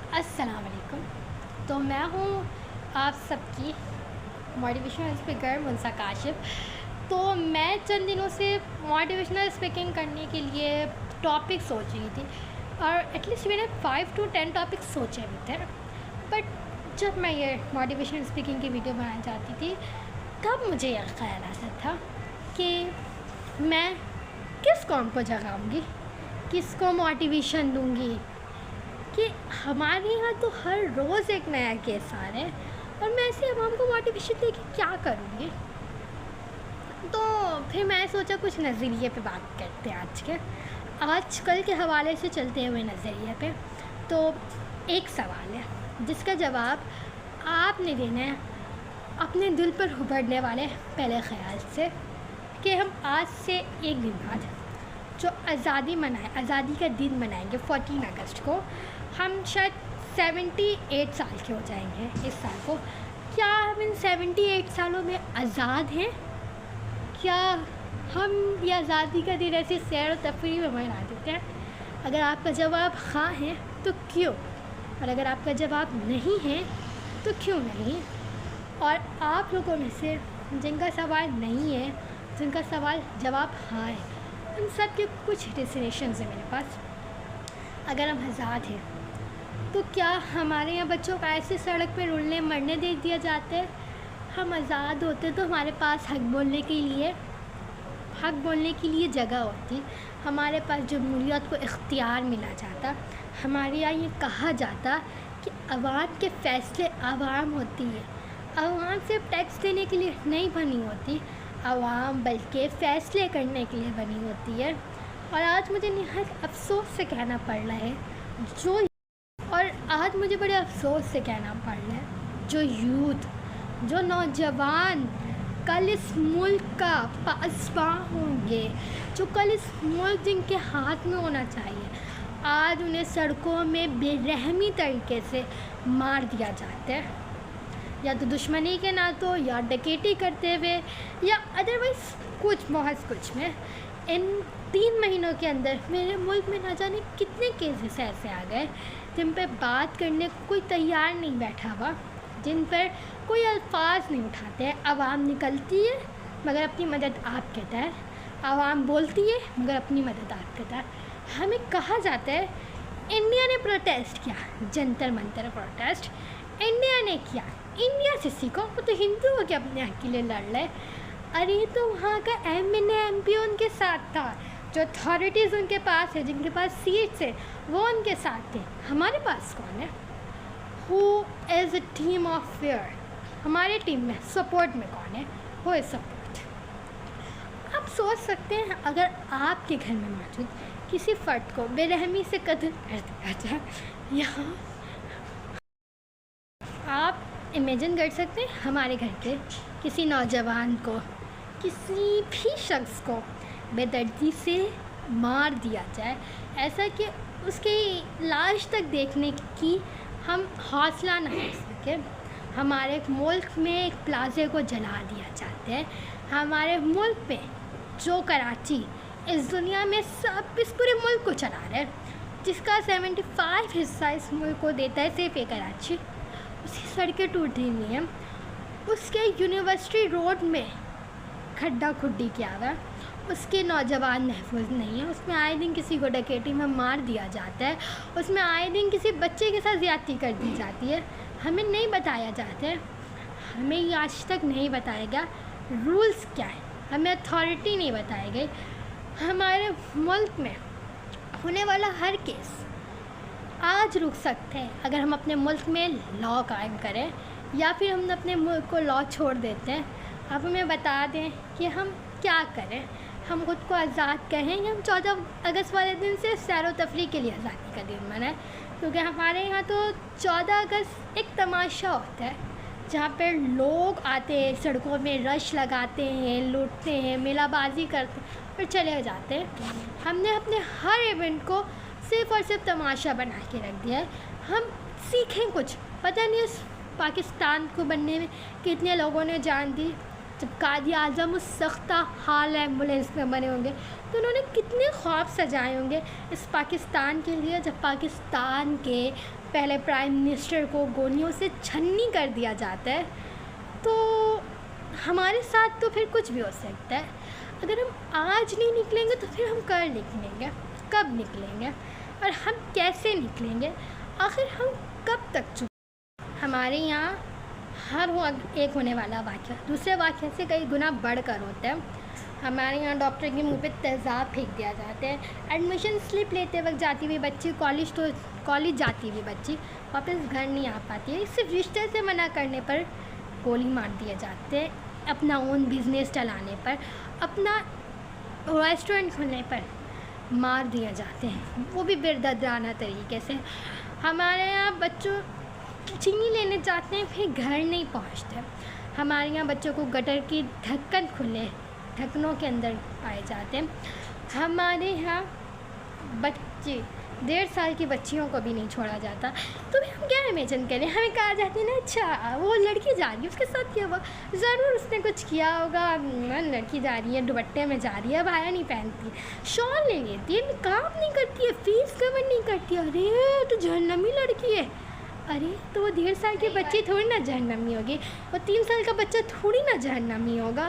अस्सलाम वालेकुम। तो मैं हूँ आप सबकी मोटिवेशनल स्पीकर मुंसा काशिफ। तो मैं चंद दिनों से मोटिवेशनल स्पीकिंग करने के लिए टॉपिक सोच रही थी और एटलीस्ट मैंने 5 to 10 टॉपिक सोचे भी थे। बट जब मैं ये मोटिवेशनल स्पीकिंग की वीडियो बनाना चाहती थी तब मुझे यह ख्याल आता था कि मैं किस कौम को जगाऊंगी, किसको मोटिवेशन दूंगी, कि हमारे यहाँ तो हर रोज़ एक नया केस आ रहा है और मैं ऐसे आवाम को मोटिवेशन दे के क्या करूँगी। तो फिर मैं सोचा कुछ नज़रिए पे बात करते हैं आजकल के हवाले से चलते हुए नज़रिए पे। तो एक सवाल है जिसका जवाब आपने देना है अपने दिल पर उभरने वाले पहले ख़्याल से कि हम आज से एक दिन बाद जो आज़ादी का दिन मनाएंगे 14 अगस्त को, हम शायद 78 साल के हो जाएंगे इस साल को। क्या हम इन 78 सालों में आज़ाद हैं? क्या हम ये आज़ादी का दिन ऐसे सैर और तफरीह में मना देते हैं? अगर आपका जवाब हाँ है तो क्यों, और अगर आपका जवाब नहीं है तो क्यों नहीं? और आप लोगों में से जिनका सवाल नहीं है, जिनका सवाल जवाब हाँ है, उन सब के कुछ डेस्टिनेशंस हैं मेरे पास। अगर हम आज़ाद हैं तो क्या हमारे यहाँ बच्चों को ऐसे सड़क पे रुलने मरने दे दिया जाता है? हम आज़ाद होते तो हमारे पास हक बोलने के लिए जगह होती, हमारे पास जमहूरियत को इख्तियार मिला जाता, हमारे यहाँ ये कहा जाता कि आवाम के फ़ैसले आवाम होती है, आवाम सिर्फ टैक्स देने के लिए नहीं बनी होती, आवाम बल्कि फ़ैसले करने के लिए बनी होती है। और आज मुझे निहायत अफसोस से कहना पड़ रहा है जो यूथ, जो नौजवान कल इस मुल्क का पासबां होंगे, जो कल इस मुल्क जिनके हाथ में होना चाहिए, आज उन्हें सड़कों में बेरहमी तरीके से मार दिया जाता है, या तो दुश्मनी के नातों, या डकैती करते हुए, या अदरवाइज़ बहुत कुछ में। इन 3 महीनों के अंदर मेरे मुल्क में ना जाने कितने केसेस ऐसे आ गए जिन पर बात करने को कोई तैयार नहीं बैठा हुआ, जिन पर कोई अल्फाज नहीं उठाते हैं। आवाम निकलती है मगर अपनी मदद आप कहता है, आवाम बोलती है मगर अपनी मदद आप कहता है। हमें कहा जाता है इंडिया ने प्रोटेस्ट किया, जंतर मंतर प्रोटेस्ट इंडिया ने किया, इंडिया से सीखो, वो तो हिंदू हो के अपने हक के लिए लड़ रहे। अरे तो वहाँ का MP उनके साथ था, जो अथॉरिटीज़ उनके पास है, जिनके पास सीट्स है, वो उनके साथ थे। हमारे पास कौन है? Who is a team of fair? हमारे टीम में सपोर्ट में कौन है? Who is support? आप सोच सकते हैं अगर आपके घर में मौजूद किसी फ़र्द को बेरहमी से कत्ल कर दिया जाए, यहाँ आप इमेजिन कर सकते हैं हमारे घर के किसी नौजवान को, किसी भी शख्स को बेदर्दी से मार दिया जाए, ऐसा कि उसकी लाश तक देखने की हम हौसला ना कर सके। हमारे मुल्क में एक प्लाज़े को जला दिया जाता है। हमारे मुल्क में जो कराची इस दुनिया में सब इस पूरे मुल्क को चला रहा है, जिसका 75 हिस्सा इस मुल्क को देता है सिर्फ ये कराची, उसकी सड़कें टूटी हुई हैं, उसके यूनिवर्सिटी रोड में खड्डा खुड्डी किया हुआ, उसके नौजवान महफूज नहीं है, उसमें आए दिन किसी को डकैती में मार दिया जाता है, उसमें आए दिन किसी बच्चे के साथ ज़्यादती कर दी जाती है। हमें नहीं बताया जाता है, हमें ये आज तक नहीं बताया गया रूल्स क्या है, हमें अथॉरिटी नहीं बताई गई। हमारे मुल्क में होने वाला हर केस आज रुक सकते हैं अगर हम अपने मुल्क में लॉ कायम करें, या फिर हम अपने मुल्क को लॉ छोड़ देते हैं। अब हमें बता दें कि हम क्या करें, हम खुद को आज़ाद कहें या हम 14 अगस्त वाले दिन से सैर व तफरीह के लिए आज़ादी का दिन मनाएं। क्योंकि हमारे यहाँ तो 14 अगस्त एक तमाशा होता है जहाँ पर लोग आते हैं, सड़कों में रश लगाते हैं, लूटते हैं, मेलाबाजी करते हैं और चले जाते हैं। हमने अपने हर इवेंट को सिर्फ़ और सिर्फ तमाशा बना के रख दिया है। हम सीखें कुछ, पता नहीं इस पाकिस्तान को बनने में कितने लोगों ने जान दी, जब कायद आज़म उस सख्ता हाल एम्बुलेंस में बने होंगे तो उन्होंने कितने ख्वाब सजाए होंगे इस पाकिस्तान के लिए, जब पाकिस्तान के पहले प्राइम मिनिस्टर को गोलियों से छन्नी कर दिया जाता है। तो हमारे साथ तो फिर कुछ भी हो सकता है। अगर हम आज नहीं निकलेंगे तो फिर हम कल निकलेंगे, कब निकलेंगे और हम कैसे निकलेंगे, आखिर हम कब तक चुप। हमारे यहाँ हर एक होने वाला वाक़या दूसरे वाक़ये से कई गुना बढ़कर होता है। हमारे यहाँ डॉक्टर के मुंह पे तेज़ाब फेंक दिया जाता है। एडमिशन स्लिप लेते वक्त जाती हुई बच्ची, कॉलेज जाती हुई बच्ची वापस घर नहीं आ पाती है। सिर्फ रिश्ते से मना करने पर गोली मार दिए जाते हैं, अपना ओन बिज़नेस चलाने पर, अपना रेस्टोरेंट खोलने पर मार दिए जाते हैं, वो भी बेदर्दाना तरीके से। हमारे यहाँ बच्चों चीनी लेने जाते हैं फिर घर नहीं पहुँचते। हमारे यहाँ बच्चों को गटर की ढक्कन खुले ढक्कनों के अंदर पाए जाते हैं। हमारे यहाँ बच्चे 1.5 साल की बच्चियों को भी नहीं छोड़ा जाता। तो भी हम क्या इमेजिन करें, हमें कहा जाता है ना, अच्छा वो लड़की जा रही है उसके साथ क्या हुआ, ज़रूर उसने कुछ किया होगा, लड़की जा रही है दुपट्टे में जा रही है, बाया नहीं पहनती, शॉल नहीं लेती है, निकाब नहीं करती है, फेस कवर नहीं करती है, अरे तो जहन्नमी लड़की है। अरे तो वो 1.5 साल की बच्ची थोड़ी ना जहन्नमी होगी, वो 3 साल का बच्चा थोड़ी ना जहन्नमी होगा,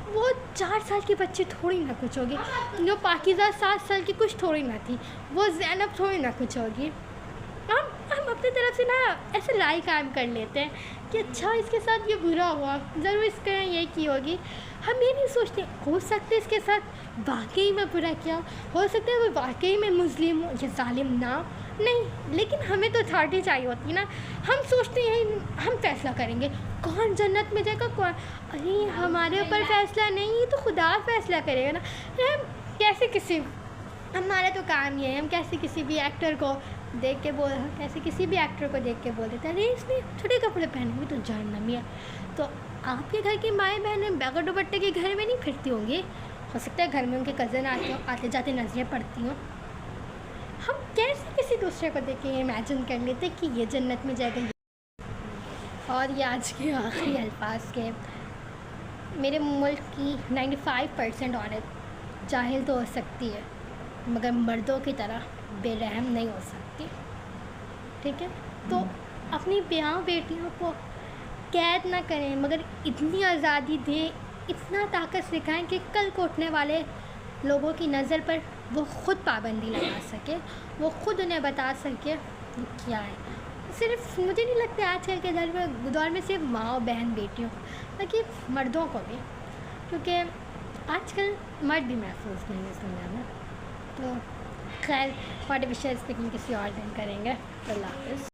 वो 4 साल की बच्ची थोड़ी ना कुछ होगी, जो पाकिज़ा 7 साल की कुछ थोड़ी ना थी, वो ज़ैनब थोड़ी ना कुछ होगी। हम अपनी तरफ से ना ऐसे राय कायम कर लेते हैं कि अच्छा इसके साथ ये बुरा हुआ, ज़रूर इसके ये की होगी। हम ये नहीं सोचते हो सकता है इसके साथ वाकई में बुरा किया, हो सकता है वो वाकई में मुस्लिम हो, ये जालिम ना नहीं, लेकिन हमें तो अथॉरिटी चाहिए होती ना। हम सोचते हैं हम फैसला करेंगे कौन जन्नत में जाएगा कौन, अरे हमारे ऊपर फैसला नहीं, ये तो खुदा फैसला करेगा ना। हम कैसे किसी, हमारा तो काम ये है, हम कैसे किसी भी एक्टर को देख के कैसे किसी भी एक्टर को देख के बोल देते हैं अरे इसने छोटे कपड़े पहने हुए तो जहन्नमी है। तो आपके घर की माएँ बहनें बगैर दुपट्टे के घर में नहीं फिरती होंगी, हो सकता है घर में उनके कज़न आते जाते नजरें पड़ती हों। हम कैसे किसी दूसरे को देख के इमेजिन कर लेते कि ये जन्नत में जाएगा। और ये आज के आखिरी अल्फाज के, मेरे मुल्क की 95% औरत जाहिल तो हो सकती है मगर मर्दों की तरह बेरहम नहीं हो सकती, ठीक है। तो अपनी ब्याह बेटियों को कैद ना करें मगर इतनी आज़ादी दें, इतना ताकत सिखाएं कि कल को उठने वाले लोगों की नज़र पर वो ख़ुद पाबंदी लगा सके, वो ख़ुद उन्हें बता सके क्या है। सिर्फ मुझे नहीं लगता आजकल के दौर में सिर्फ माँ और बहन बेटियों को, बल्कि मर्दों को भी, क्योंकि आजकल मर्द भी महफूज नहीं है इस दुनिया में। तो खैर मोटिवेशनल स्पीकिंग किसी और दिन करेंगे। अल्लाह हाफ़िज़।